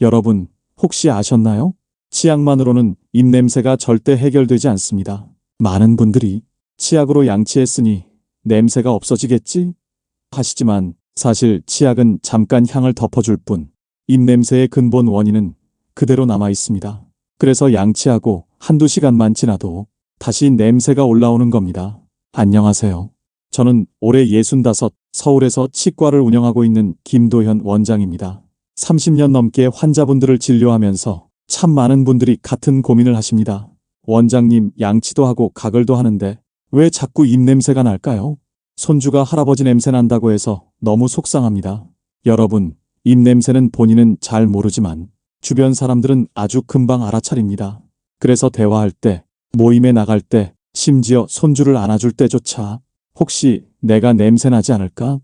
여러분, 혹시 아셨나요? 치약만으로는 입냄새가 절대 해결되지 않습니다. 많은 분들이 치약으로 양치했으니 냄새가 없어지겠지? 하시지만 사실 치약은 잠깐 향을 덮어줄 뿐 입냄새의 근본 원인은 그대로 남아 있습니다. 그래서 양치하고 한두 시간만 지나도 다시 냄새가 올라오는 겁니다. 안녕하세요. 저는 올해 65 서울에서 치과를 운영하고 있는 김도현 원장입니다. 30년 넘게 환자분들을 진료하면서 참 많은 분들이 같은 고민을 하십니다. 원장님, 양치도 하고 가글도 하는데 왜 자꾸 입냄새가 날까요? 손주가 할아버지 냄새 난다고 해서 너무 속상합니다. 여러분, 입냄새는 본인은 잘 모르지만 주변 사람들은 아주 금방 알아차립니다. 그래서 대화할 때, 모임에 나갈 때, 심지어 손주를 안아줄 때조차 혹시 내가 냄새 나지 않을까?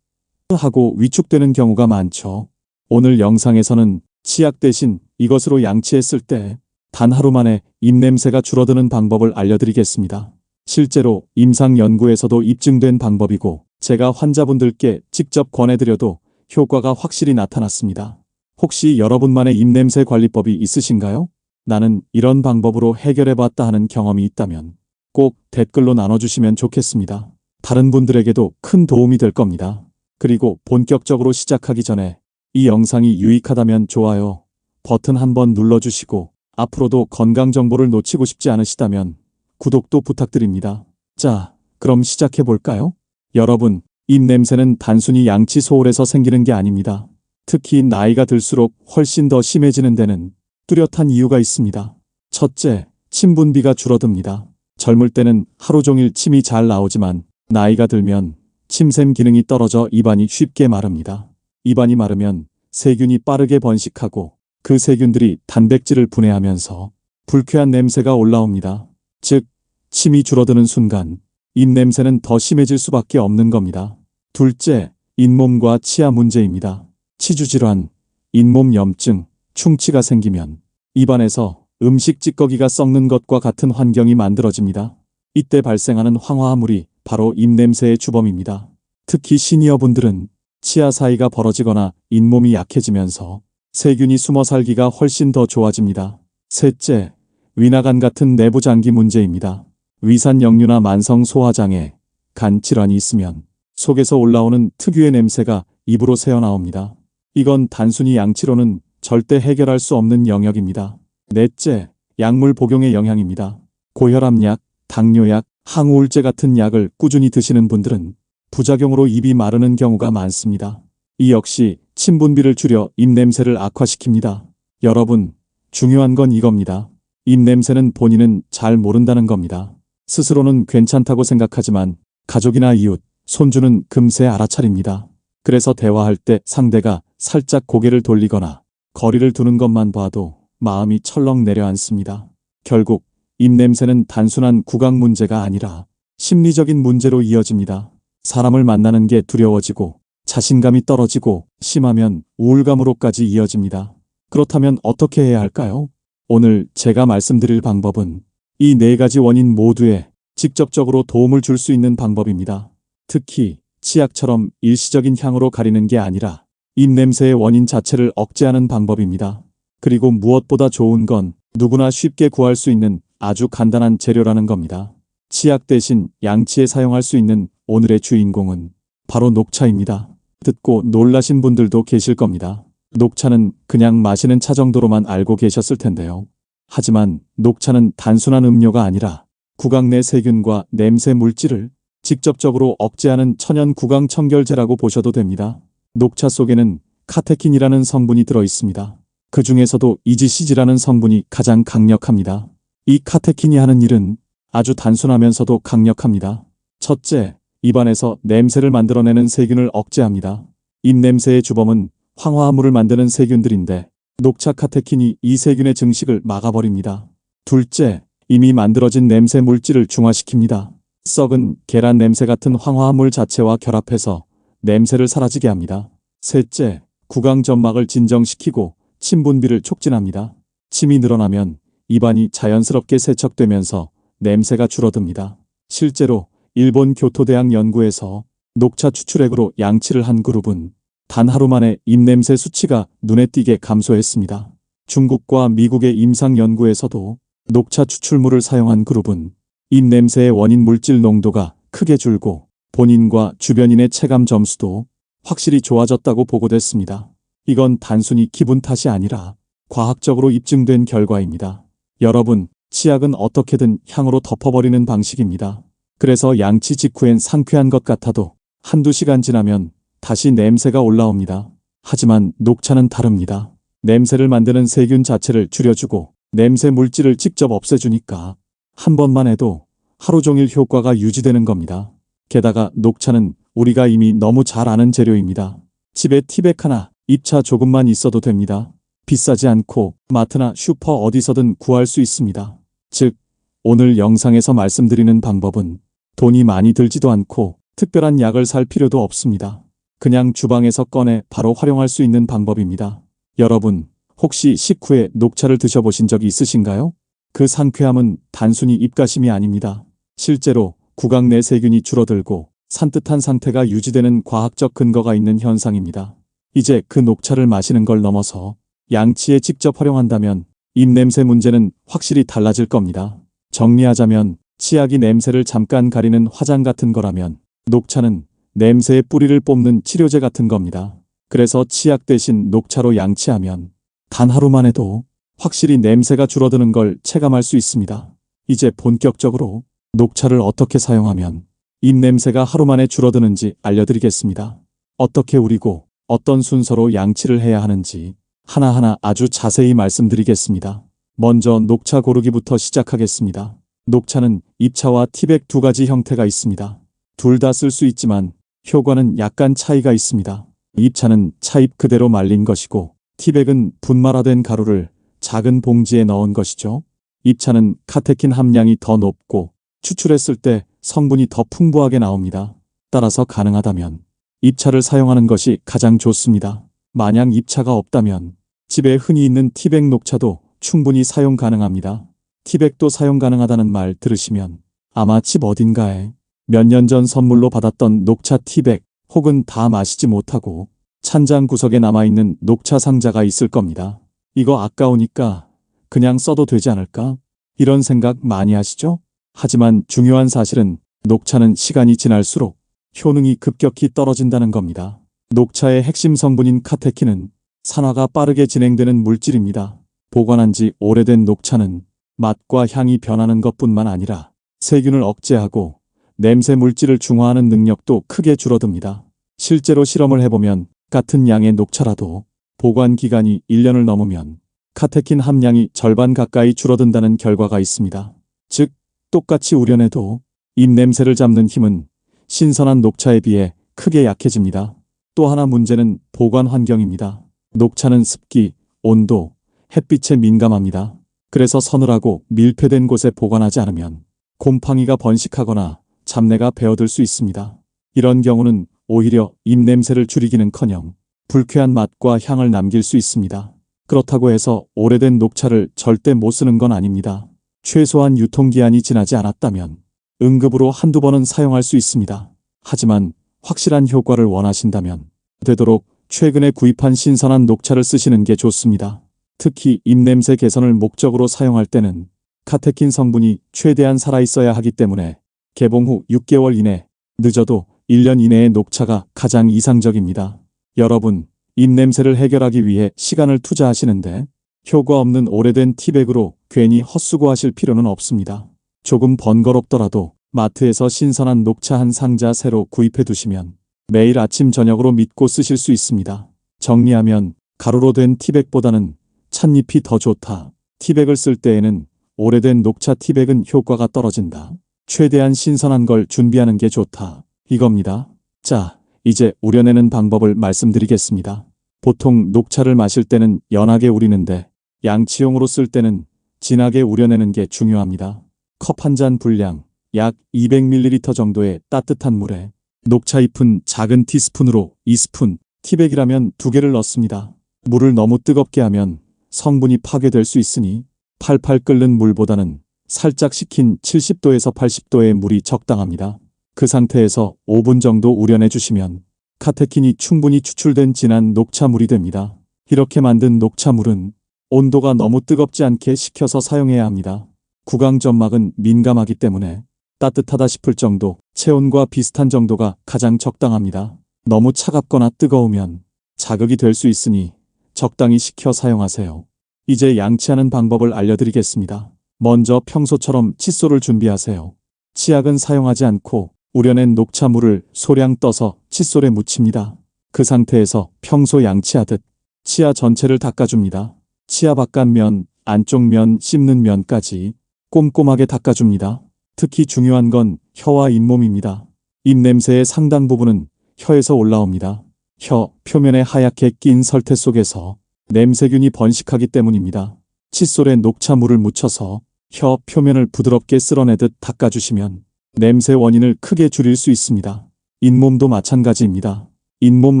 하고 위축되는 경우가 많죠. 오늘 영상에서는 치약 대신 이것으로 양치했을 때 단 하루 만에 입냄새가 줄어드는 방법을 알려드리겠습니다. 실제로 임상 연구에서도 입증된 방법이고 제가 환자분들께 직접 권해드려도 효과가 확실히 나타났습니다. 혹시 여러분만의 입냄새 관리법이 있으신가요? 나는 이런 방법으로 해결해봤다 하는 경험이 있다면 꼭 댓글로 나눠주시면 좋겠습니다. 다른 분들에게도 큰 도움이 될 겁니다. 그리고 본격적으로 시작하기 전에 이 영상이 유익하다면 좋아요 버튼 한번 눌러주시고 앞으로도 건강 정보를 놓치고 싶지 않으시다면 구독도 부탁드립니다. 자, 그럼 시작해볼까요? 여러분, 입냄새는 단순히 양치 소홀에서 생기는 게 아닙니다. 특히 나이가 들수록 훨씬 더 심해지는 데는 뚜렷한 이유가 있습니다. 첫째, 침 분비가 줄어듭니다. 젊을 때는 하루 종일 침이 잘 나오지만 나이가 들면 침샘 기능이 떨어져 입안이 쉽게 마릅니다. 입안이 마르면 세균이 빠르게 번식하고 그 세균들이 단백질을 분해하면서 불쾌한 냄새가 올라옵니다. 즉, 침이 줄어드는 순간 입냄새는 더 심해질 수밖에 없는 겁니다. 둘째, 잇몸과 치아 문제입니다. 치주질환, 잇몸 염증, 충치가 생기면 입안에서 음식 찌꺼기가 썩는 것과 같은 환경이 만들어집니다. 이때 발생하는 황화화물이 바로 입냄새의 주범입니다. 특히 시니어분들은 치아 사이가 벌어지거나 잇몸이 약해지면서 세균이 숨어 살기가 훨씬 더 좋아집니다. 셋째, 위나간 같은 내부 장기 문제입니다. 위산 역류나 만성 소화장애, 간 질환이 있으면 속에서 올라오는 특유의 냄새가 입으로 새어나옵니다. 이건 단순히 양치로는 절대 해결할 수 없는 영역입니다. 넷째, 약물 복용의 영향입니다. 고혈압약, 당뇨약, 항우울제 같은 약을 꾸준히 드시는 분들은 부작용으로 입이 마르는 경우가 많습니다. 이 역시 침 분비를 줄여 입냄새를 악화시킵니다. 여러분, 중요한 건 이겁니다. 입냄새는 본인은 잘 모른다는 겁니다. 스스로는 괜찮다고 생각하지만 가족이나 이웃, 손주는 금세 알아차립니다. 그래서 대화할 때 상대가 살짝 고개를 돌리거나 거리를 두는 것만 봐도 마음이 철렁 내려앉습니다. 결국 입냄새는 단순한 구강 문제가 아니라 심리적인 문제로 이어집니다. 사람을 만나는 게 두려워지고 자신감이 떨어지고 심하면 우울감으로까지 이어집니다. 그렇다면 어떻게 해야 할까요? 오늘 제가 말씀드릴 방법은 이 네 가지 원인 모두에 직접적으로 도움을 줄 수 있는 방법입니다. 특히 치약처럼 일시적인 향으로 가리는 게 아니라 입냄새의 원인 자체를 억제하는 방법입니다. 그리고 무엇보다 좋은 건 누구나 쉽게 구할 수 있는 아주 간단한 재료라는 겁니다. 치약 대신 양치에 사용할 수 있는 오늘의 주인공은 바로 녹차입니다. 듣고 놀라신 분들도 계실 겁니다. 녹차는 그냥 마시는 차 정도로만 알고 계셨을 텐데요. 하지만 녹차는 단순한 음료가 아니라 구강 내 세균과 냄새 물질을 직접적으로 억제하는 천연 구강 청결제라고 보셔도 됩니다. 녹차 속에는 카테킨이라는 성분이 들어 있습니다. 그 중에서도 EGCG라는 성분이 가장 강력합니다. 이 카테킨이 하는 일은 아주 단순하면서도 강력합니다. 첫째, 입안에서 냄새를 만들어내는 세균을 억제합니다. 입냄새의 주범은 황화화물을 만드는 세균들인데 녹차 카테킨이 이 세균의 증식을 막아버립니다. 둘째, 이미 만들어진 냄새 물질을 중화시킵니다. 썩은 계란 냄새 같은 황화화물 자체와 결합해서 냄새를 사라지게 합니다. 셋째, 구강 점막을 진정시키고 침 분비를 촉진합니다. 침이 늘어나면 입안이 자연스럽게 세척되면서 냄새가 줄어듭니다. 실제로 일본 교토대학 연구에서 녹차 추출액으로 양치를 한 그룹은 단 하루 만에 입냄새 수치가 눈에 띄게 감소했습니다. 중국과 미국의 임상연구에서도 녹차 추출물을 사용한 그룹은 입냄새의 원인 물질 농도가 크게 줄고 본인과 주변인의 체감 점수도 확실히 좋아졌다고 보고됐습니다. 이건 단순히 기분 탓이 아니라 과학적으로 입증된 결과입니다. 여러분, 치약은 어떻게든 향으로 덮어버리는 방식입니다. 그래서 양치 직후엔 상쾌한 것 같아도 한두 시간 지나면 다시 냄새가 올라옵니다. 하지만 녹차는 다릅니다. 냄새를 만드는 세균 자체를 줄여주고 냄새 물질을 직접 없애주니까 한 번만 해도 하루 종일 효과가 유지되는 겁니다. 게다가 녹차는 우리가 이미 너무 잘 아는 재료입니다. 집에 티백 하나, 잎차 조금만 있어도 됩니다. 비싸지 않고 마트나 슈퍼 어디서든 구할 수 있습니다. 즉, 오늘 영상에서 말씀드리는 방법은 돈이 많이 들지도 않고 특별한 약을 살 필요도 없습니다. 그냥 주방에서 꺼내 바로 활용할 수 있는 방법입니다. 여러분, 혹시 식후에 녹차를 드셔보신 적이 있으신가요? 그 상쾌함은 단순히 입가심이 아닙니다. 실제로 구강 내 세균이 줄어들고 산뜻한 상태가 유지되는 과학적 근거가 있는 현상입니다. 이제 그 녹차를 마시는 걸 넘어서 양치에 직접 활용한다면 입냄새 문제는 확실히 달라질 겁니다. 정리하자면 치약이 냄새를 잠깐 가리는 화장 같은 거라면 녹차는 냄새의 뿌리를 뽑는 치료제 같은 겁니다. 그래서 치약 대신 녹차로 양치하면 단 하루만 해도 확실히 냄새가 줄어드는 걸 체감할 수 있습니다. 이제 본격적으로 녹차를 어떻게 사용하면 입냄새가 하루 만에 줄어드는지 알려드리겠습니다. 어떻게 우리고 어떤 순서로 양치를 해야 하는지 하나하나 아주 자세히 말씀드리겠습니다. 먼저 녹차 고르기부터 시작하겠습니다. 녹차는 잎차와 티백 두 가지 형태가 있습니다. 둘 다 쓸 수 있지만 효과는 약간 차이가 있습니다. 잎차는 차잎 그대로 말린 것이고 티백은 분말화된 가루를 작은 봉지에 넣은 것이죠. 잎차는 카테킨 함량이 더 높고 추출했을 때 성분이 더 풍부하게 나옵니다. 따라서 가능하다면 잎차를 사용하는 것이 가장 좋습니다. 만약 잎차가 없다면 집에 흔히 있는 티백 녹차도 충분히 사용 가능합니다. 티백도 사용 가능하다는 말 들으시면 아마 집 어딘가에 몇 년 전 선물로 받았던 녹차 티백 혹은 다 마시지 못하고 찬장 구석에 남아있는 녹차 상자가 있을 겁니다. 이거 아까우니까 그냥 써도 되지 않을까? 이런 생각 많이 하시죠? 하지만 중요한 사실은 녹차는 시간이 지날수록 효능이 급격히 떨어진다는 겁니다. 녹차의 핵심 성분인 카테킨은 산화가 빠르게 진행되는 물질입니다. 보관한 지 오래된 녹차는 맛과 향이 변하는 것뿐만 아니라 세균을 억제하고 냄새 물질을 중화하는 능력도 크게 줄어듭니다. 실제로 실험을 해보면 같은 양의 녹차라도 보관 기간이 1년을 넘으면 카테킨 함량이 절반 가까이 줄어든다는 결과가 있습니다. 즉, 똑같이 우려내도 입냄새를 잡는 힘은 신선한 녹차에 비해 크게 약해집니다. 또 하나 문제는 보관 환경입니다. 녹차는 습기, 온도, 햇빛에 민감합니다. 그래서 서늘하고 밀폐된 곳에 보관하지 않으면 곰팡이가 번식하거나 잡내가 배어들 수 있습니다. 이런 경우는 오히려 입냄새를 줄이기는커녕 불쾌한 맛과 향을 남길 수 있습니다. 그렇다고 해서 오래된 녹차를 절대 못 쓰는 건 아닙니다. 최소한 유통기한이 지나지 않았다면 응급으로 한두 번은 사용할 수 있습니다. 하지만 확실한 효과를 원하신다면 되도록 최근에 구입한 신선한 녹차를 쓰시는 게 좋습니다. 특히 입냄새 개선을 목적으로 사용할 때는 카테킨 성분이 최대한 살아있어야 하기 때문에 개봉 후 6개월 이내, 늦어도 1년 이내의 녹차가 가장 이상적입니다. 여러분, 입냄새를 해결하기 위해 시간을 투자하시는데 효과 없는 오래된 티백으로 괜히 헛수고하실 필요는 없습니다. 조금 번거롭더라도 마트에서 신선한 녹차 한 상자 새로 구입해 두시면 매일 아침 저녁으로 믿고 쓰실 수 있습니다. 정리하면 가루로 된 티백보다는 찻잎이 더 좋다. 티백을 쓸 때에는 오래된 녹차 티백은 효과가 떨어진다. 최대한 신선한 걸 준비하는 게 좋다. 이겁니다. 자, 이제 우려내는 방법을 말씀드리겠습니다. 보통 녹차를 마실 때는 연하게 우리는데 양치용으로 쓸 때는 진하게 우려내는 게 중요합니다. 컵 한 잔 분량 약 200ml 정도의 따뜻한 물에 녹차 잎은 작은 티스푼으로 2스푼, 티백이라면 2개를 넣습니다. 물을 너무 뜨겁게 하면 성분이 파괴될 수 있으니 팔팔 끓는 물보다는 살짝 식힌 70도에서 80도의 물이 적당합니다. 그 상태에서 5분 정도 우려내 주시면 카테킨이 충분히 추출된 진한 녹차물이 됩니다. 이렇게 만든 녹차물은 온도가 너무 뜨겁지 않게 식혀서 사용해야 합니다. 구강점막은 민감하기 때문에 따뜻하다 싶을 정도, 체온과 비슷한 정도가 가장 적당합니다. 너무 차갑거나 뜨거우면 자극이 될 수 있으니 적당히 식혀 사용하세요. 이제 양치하는 방법을 알려드리겠습니다. 먼저 평소처럼 칫솔을 준비하세요. 치약은 사용하지 않고 우려낸 녹차물을 소량 떠서 칫솔에 묻힙니다. 그 상태에서 평소 양치하듯 치아 전체를 닦아줍니다. 치아 바깥면, 안쪽 면, 씹는 면까지 꼼꼼하게 닦아줍니다. 특히 중요한 건 혀와 잇몸입니다. 입냄새의 상당 부분은 혀에서 올라옵니다. 혀 표면에 하얗게 낀 설태 속에서 냄새균이 번식하기 때문입니다. 칫솔에 녹차물을 묻혀서 혀 표면을 부드럽게 쓸어내듯 닦아주시면 냄새 원인을 크게 줄일 수 있습니다. 잇몸도 마찬가지입니다. 잇몸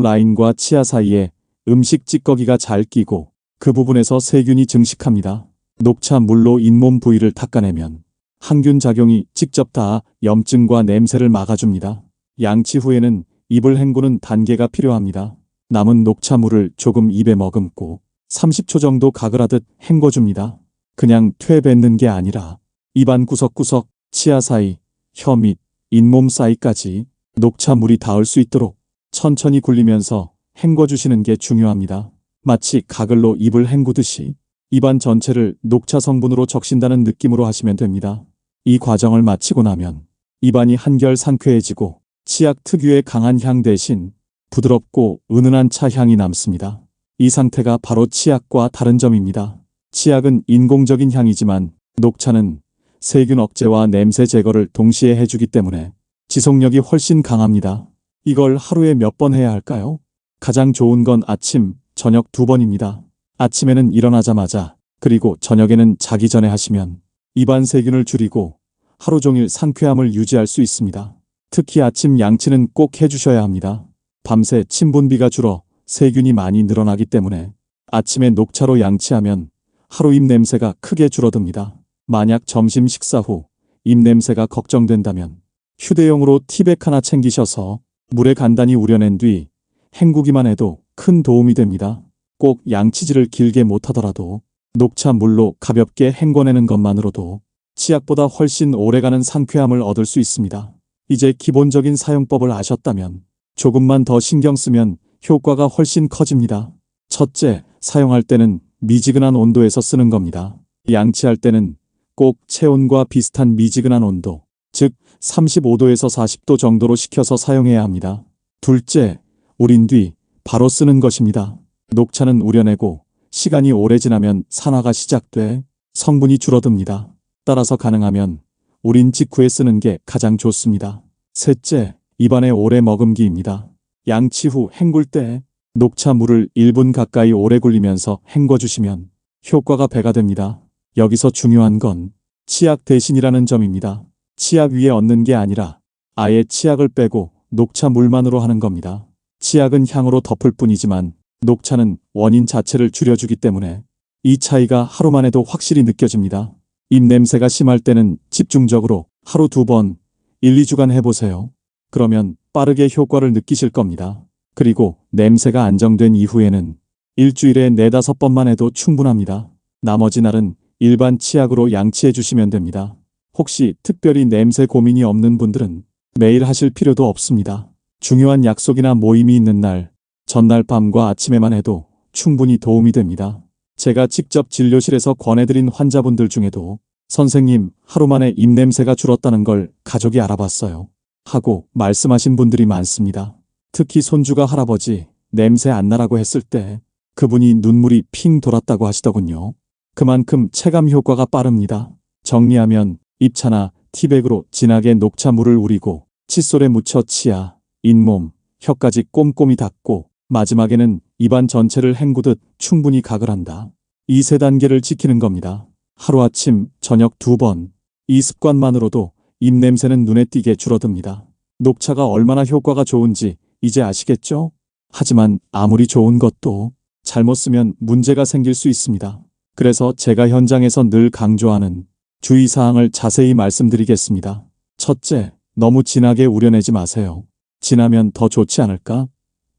라인과 치아 사이에 음식 찌꺼기가 잘 끼고 그 부분에서 세균이 증식합니다. 녹차물로 잇몸 부위를 닦아내면 항균 작용이 직접 닿아 염증과 냄새를 막아줍니다. 양치 후에는 입을 헹구는 단계가 필요합니다. 남은 녹차물을 조금 입에 머금고 30초 정도 가글하듯 헹궈줍니다. 그냥 퇴 뱉는 게 아니라 입안 구석구석, 치아 사이, 혀 및 잇몸 사이까지 녹차물이 닿을 수 있도록 천천히 굴리면서 헹궈주시는 게 중요합니다. 마치 가글로 입을 헹구듯이 입안 전체를 녹차 성분으로 적신다는 느낌으로 하시면 됩니다. 이 과정을 마치고 나면 입안이 한결 상쾌해지고 치약 특유의 강한 향 대신 부드럽고 은은한 차 향이 남습니다. 이 상태가 바로 치약과 다른 점입니다. 치약은 인공적인 향이지만 녹차는 세균 억제와 냄새 제거를 동시에 해주기 때문에 지속력이 훨씬 강합니다. 이걸 하루에 몇 번 해야 할까요? 가장 좋은 건 아침, 저녁 2번입니다. 아침에는 일어나자마자 그리고 저녁에는 자기 전에 하시면 입안 세균을 줄이고 하루 종일 상쾌함을 유지할 수 있습니다. 특히 아침 양치는 꼭 해주셔야 합니다. 밤새 침분비가 줄어 세균이 많이 늘어나기 때문에 아침에 녹차로 양치하면 하루 입냄새가 크게 줄어듭니다. 만약 점심 식사 후 입냄새가 걱정된다면 휴대용으로 티백 하나 챙기셔서 물에 간단히 우려낸 뒤 헹구기만 해도 큰 도움이 됩니다. 꼭 양치질을 길게 못하더라도 녹차 물로 가볍게 헹궈내는 것만으로도 치약보다 훨씬 오래가는 상쾌함을 얻을 수 있습니다. 이제 기본적인 사용법을 아셨다면 조금만 더 신경 쓰면 효과가 훨씬 커집니다. 첫째, 사용할 때는 미지근한 온도에서 쓰는 겁니다. 양치할 때는 꼭 체온과 비슷한 미지근한 온도, 즉 35도에서 40도 정도로 식혀서 사용해야 합니다. 둘째, 우린 뒤 바로 쓰는 것입니다. 녹차는 우려내고 시간이 오래 지나면 산화가 시작돼 성분이 줄어듭니다. 따라서 가능하면 우린 직후에 쓰는 게 가장 좋습니다. 셋째, 입안에 오래 머금기입니다. 양치 후 헹굴 때 녹차 물을 1분 가까이 오래 굴리면서 헹궈주시면 효과가 배가 됩니다. 여기서 중요한 건 치약 대신이라는 점입니다. 치약 위에 얹는 게 아니라 아예 치약을 빼고 녹차 물만으로 하는 겁니다. 치약은 향으로 덮을 뿐이지만 녹차는 원인 자체를 줄여주기 때문에 이 차이가 하루만 해도 확실히 느껴집니다. 입냄새가 심할 때는 집중적으로 하루 2번, 1, 2주간 해보세요. 그러면 빠르게 효과를 느끼실 겁니다. 그리고 냄새가 안정된 이후에는 일주일에 4-5번만 해도 충분합니다. 나머지 날은 일반 치약으로 양치해 주시면 됩니다. 혹시 특별히 냄새 고민이 없는 분들은 매일 하실 필요도 없습니다. 중요한 약속이나 모임이 있는 날, 전날 밤과 아침에만 해도 충분히 도움이 됩니다. 제가 직접 진료실에서 권해드린 환자분들 중에도 선생님, 하루 만에 입냄새가 줄었다는 걸 가족이 알아봤어요. 하고 말씀하신 분들이 많습니다. 특히 손주가 할아버지, 냄새 안 나라고 했을 때 그분이 눈물이 핑 돌았다고 하시더군요. 그만큼 체감 효과가 빠릅니다. 정리하면 입차나 티백으로 진하게 녹차물을 우리고 칫솔에 묻혀 치아, 잇몸, 혀까지 꼼꼼히 닦고 마지막에는 입안 전체를 헹구듯 충분히 가글한다. 이 3단계를 지키는 겁니다. 하루아침, 저녁 2번. 이 습관만으로도 입냄새는 눈에 띄게 줄어듭니다. 녹차가 얼마나 효과가 좋은지 이제 아시겠죠? 하지만 아무리 좋은 것도 잘못 쓰면 문제가 생길 수 있습니다. 그래서 제가 현장에서 늘 강조하는 주의사항을 자세히 말씀드리겠습니다. 첫째, 너무 진하게 우려내지 마세요. 진하면 더 좋지 않을까?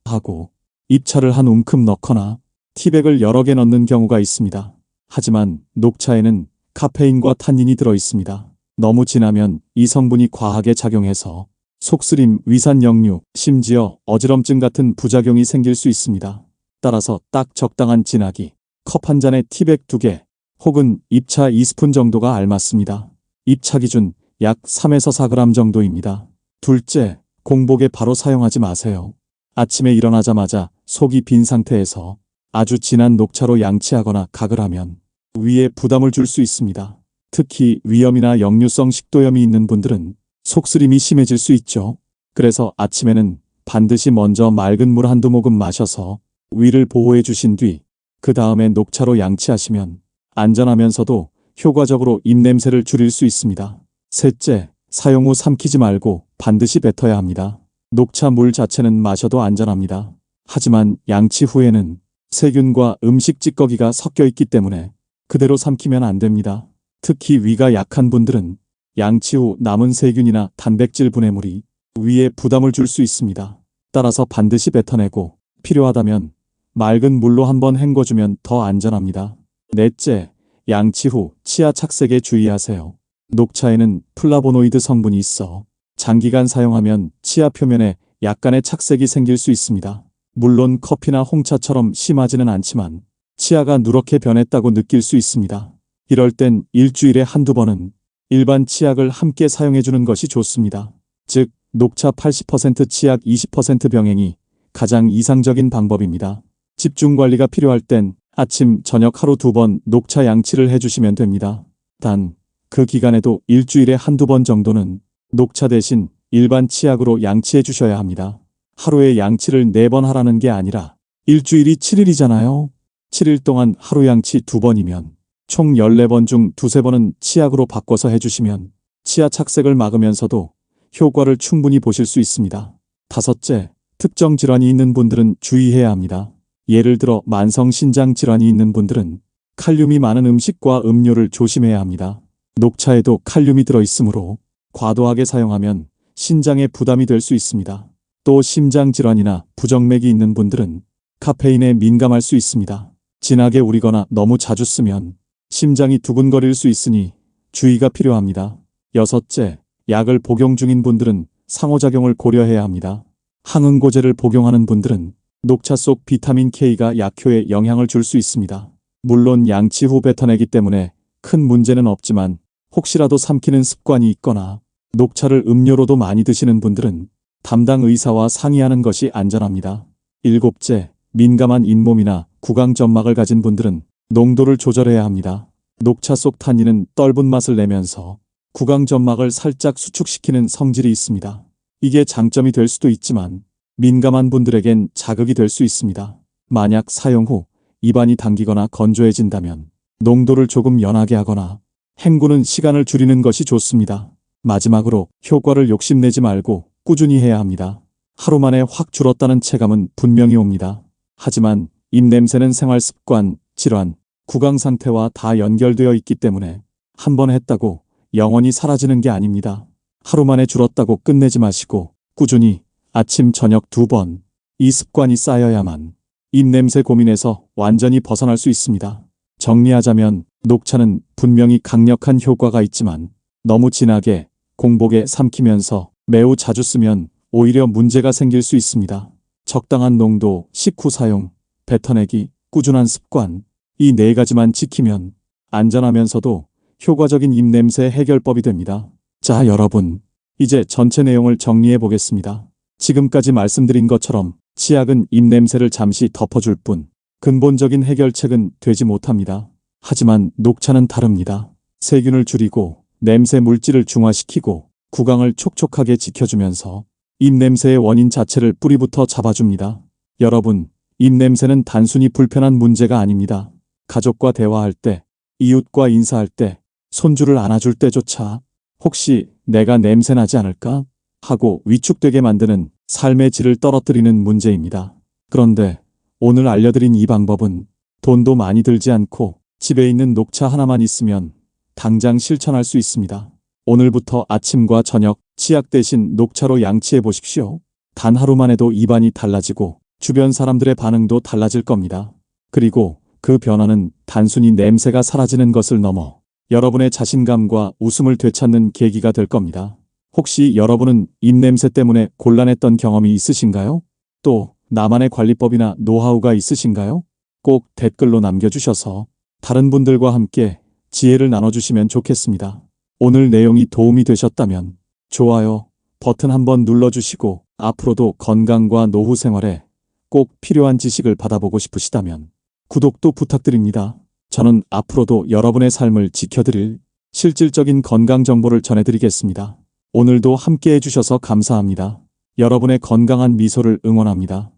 하고 입차를 한 움큼 넣거나 티백을 여러 개 넣는 경우가 있습니다. 하지만 녹차에는 카페인과 탄닌이 들어 있습니다. 너무 진하면 이 성분이 과하게 작용해서 속쓰림, 위산 역류, 심지어 어지럼증 같은 부작용이 생길 수 있습니다. 따라서 딱 적당한 진하기, 컵 한 잔에 티백 2개 혹은 잎차 2스푼 정도가 알맞습니다. 잎차 기준 약 3에서 4g 정도입니다. 둘째, 공복에 바로 사용하지 마세요. 아침에 일어나자마자 속이 빈 상태에서 아주 진한 녹차로 양치하거나 각을 하면 위에 부담을 줄 수 있습니다. 특히 위염이나 역류성 식도염이 있는 분들은 속쓰림이 심해질 수 있죠. 그래서 아침에는 반드시 먼저 맑은 물 한두 모금 마셔서 위를 보호해 주신 뒤 그 다음에 녹차로 양치하시면 안전하면서도 효과적으로 입냄새를 줄일 수 있습니다. 셋째, 사용 후 삼키지 말고 반드시 뱉어야 합니다. 녹차 물 자체는 마셔도 안전합니다. 하지만 양치 후에는 세균과 음식 찌꺼기가 섞여 있기 때문에 그대로 삼키면 안 됩니다. 특히 위가 약한 분들은 양치 후 남은 세균이나 단백질 분해물이 위에 부담을 줄 수 있습니다. 따라서 반드시 뱉어내고 필요하다면 맑은 물로 한번 헹궈주면 더 안전합니다. 넷째, 양치 후 치아 착색에 주의하세요. 녹차에는 플라보노이드 성분이 있어 장기간 사용하면 치아 표면에 약간의 착색이 생길 수 있습니다. 물론 커피나 홍차처럼 심하지는 않지만 치아가 누렇게 변했다고 느낄 수 있습니다. 이럴 땐 일주일에 한두 번은 일반 치약을 함께 사용해주는 것이 좋습니다. 즉, 녹차 80% 치약 20% 병행이 가장 이상적인 방법입니다. 집중 관리가 필요할 땐 아침, 저녁 하루 2번 녹차 양치를 해주시면 됩니다. 단, 그 기간에도 일주일에 한두 번 정도는 녹차 대신 일반 치약으로 양치해 주셔야 합니다. 하루에 양치를 4번 하라는 게 아니라 일주일이 7일이잖아요. 7일 동안 하루 양치 2번이면 총 14번 중 2~3번은 치약으로 바꿔서 해주시면 치아 착색을 막으면서도 효과를 충분히 보실 수 있습니다. 다섯째, 특정 질환이 있는 분들은 주의해야 합니다. 예를 들어 만성 신장 질환이 있는 분들은 칼륨이 많은 음식과 음료를 조심해야 합니다. 녹차에도 칼륨이 들어있으므로 과도하게 사용하면 신장에 부담이 될 수 있습니다. 또 심장 질환이나 부정맥이 있는 분들은 카페인에 민감할 수 있습니다. 진하게 우리거나 너무 자주 쓰면 심장이 두근거릴 수 있으니 주의가 필요합니다. 여섯째, 약을 복용 중인 분들은 상호작용을 고려해야 합니다. 항응고제를 복용하는 분들은 녹차 속 비타민 K가 약효에 영향을 줄 수 있습니다. 물론 양치 후 뱉어내기 때문에 큰 문제는 없지만 혹시라도 삼키는 습관이 있거나 녹차를 음료로도 많이 드시는 분들은 담당 의사와 상의하는 것이 안전합니다. 일곱째, 민감한 잇몸이나 구강점막을 가진 분들은 농도를 조절해야 합니다. 녹차 속 탄닌은 떫은 맛을 내면서 구강점막을 살짝 수축시키는 성질이 있습니다. 이게 장점이 될 수도 있지만 민감한 분들에겐 자극이 될 수 있습니다. 만약 사용 후 입안이 당기거나 건조해진다면 농도를 조금 연하게 하거나 헹구는 시간을 줄이는 것이 좋습니다. 마지막으로 효과를 욕심내지 말고 꾸준히 해야 합니다. 하루 만에 확 줄었다는 체감은 분명히 옵니다. 하지만 입냄새는 생활습관, 질환, 구강 상태와 다 연결되어 있기 때문에 한번 했다고 영원히 사라지는 게 아닙니다. 하루 만에 줄었다고 끝내지 마시고 꾸준히 아침, 저녁 2번 이 습관이 쌓여야만 입냄새 고민에서 완전히 벗어날 수 있습니다. 정리하자면 녹차는 분명히 강력한 효과가 있지만 너무 진하게 공복에 삼키면서 매우 자주 쓰면 오히려 문제가 생길 수 있습니다. 적당한 농도, 식후 사용, 뱉어내기, 꾸준한 습관 이 4가지만 지키면 안전하면서도 효과적인 입냄새 해결법이 됩니다. 자, 여러분, 이제 전체 내용을 정리해 보겠습니다. 지금까지 말씀드린 것처럼 치약은 입냄새를 잠시 덮어줄 뿐 근본적인 해결책은 되지 못합니다. 하지만 녹차는 다릅니다. 세균을 줄이고 냄새 물질을 중화시키고 구강을 촉촉하게 지켜주면서 입냄새의 원인 자체를 뿌리부터 잡아줍니다. 여러분, 입냄새는 단순히 불편한 문제가 아닙니다. 가족과 대화할 때, 이웃과 인사할 때, 손주를 안아줄 때조차 혹시 내가 냄새나지 않을까? 하고 위축되게 만드는 삶의 질을 떨어뜨리는 문제입니다. 그런데 오늘 알려드린 이 방법은 돈도 많이 들지 않고 집에 있는 녹차 하나만 있으면 당장 실천할 수 있습니다. 오늘부터 아침과 저녁 치약 대신 녹차로 양치해 보십시오. 단 하루만 해도 입안이 달라지고 주변 사람들의 반응도 달라질 겁니다. 그리고 그 변화는 단순히 냄새가 사라지는 것을 넘어 여러분의 자신감과 웃음을 되찾는 계기가 될 겁니다. 혹시 여러분은 입냄새 때문에 곤란했던 경험이 있으신가요? 또 나만의 관리법이나 노하우가 있으신가요? 꼭 댓글로 남겨주셔서 다른 분들과 함께 지혜를 나눠주시면 좋겠습니다. 오늘 내용이 도움이 되셨다면 좋아요 버튼 한번 눌러주시고 앞으로도 건강과 노후 생활에 꼭 필요한 지식을 받아보고 싶으시다면 구독도 부탁드립니다. 저는 앞으로도 여러분의 삶을 지켜드릴 실질적인 건강 정보를 전해드리겠습니다. 오늘도 함께 해주셔서 감사합니다. 여러분의 건강한 미소를 응원합니다.